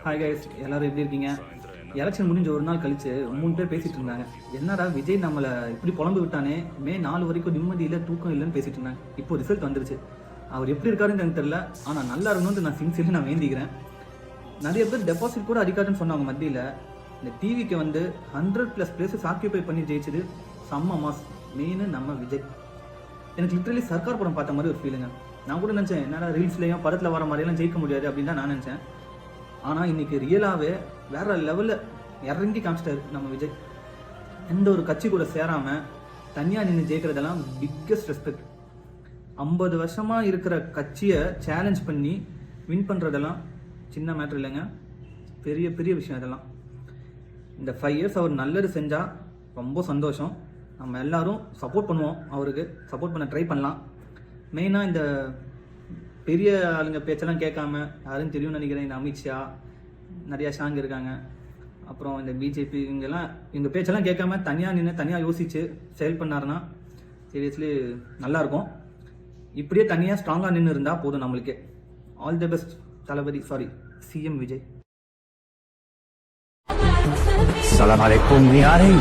Hi guys, எல்லாரும் எப்படி இருக்கீங்க? எலெக்ஷன் முடிஞ்ச ஒரு நாள் கழிச்சு 3 பேர் பேசிட்டு இருந்தாங்க. என்னடா விஜய் நம்மளை இப்படி புலம்பு விட்டானே, மே 4 வரைக்கும் நிம்மதியில் தூக்கம் இல்லைன்னு பேசிட்டு இருந்தாங்க. இப்போ ரிசல்ட் வந்துருச்சு. அவர் எப்படி இருக்காருன்னு எனக்கு தெரியல, ஆனால் நல்லா இருக்கணும்னு நான் சின்சியராக நான் வேண்டிக்கிறேன். நிறைய பேர் டெபாசிட் கூட அடிக்காதுன்னு சொன்னவங்க மத்தியில் இந்த டிவிக்கு வந்து 100+ பிளேசஸ் ஆக்கியூபை பண்ணி ஜெயிச்சது செம்ம மாஸ். மெயின் நம்ம விஜய். எனக்கு லிட்ரலி சர்க்கார் படம் பார்த்த மாதிரி ஒரு ஃபீலுங்க. நான் கூட நினச்சேன், என்னடா ரீல்ஸ்லையும் படத்தில் வர மாதிரியெல்லாம் ஜெயிக்க முடியாது அப்படின்னு தான் நான் நினச்சேன். ஆனால் இன்றைக்கி ரியலாகவே வேறு லெவலில் இறங்கி காமிச்சிட்டாரு நம்ம விஜய். எந்த ஒரு கட்சி கூட சேராமல் தனியாக நின்று ஜெயிக்கிறதெல்லாம் பிக்கஸ்ட் ரெஸ்பெக்ட். 50 வருஷமாக இருக்கிற கட்சியை சேலஞ்ச் பண்ணி வின் பண்ணுறதெல்லாம் சின்ன மேட்ரு இல்லைங்க, பெரிய பெரிய விஷயம். இதெல்லாம் இந்த 5 இயர்ஸ் அவர் நல்லது செஞ்சால் ரொம்ப சந்தோஷம். நம்ம எல்லோரும் சப்போர்ட் பண்ணுவோம், அவருக்கு சப்போர்ட் பண்ண ட்ரை பண்ணலாம். மெயினாக இந்த பெரிய ஆளுங்க பேச்செல்லாம் கேட்காம, யாரும் தெரியும்னு நினைக்கிறேன், இந்த அமித்ஷா, நிறையா ஷாங் இருக்காங்க, அப்புறம் இந்த பிஜேபி, இவங்க பேச்செல்லாம் கேட்காம தனியாக நின்று தனியாக யோசித்து செயல் பண்ணாருன்னா சீரியஸ்லி நல்லாயிருக்கும். இப்படியே தனியாக ஸ்ட்ராங்காக நின்று இருந்தால் போதும் நம்மளுக்கே. All the best Thalapathy, sorry CM Vijay. Assalamualaikum, ni hari.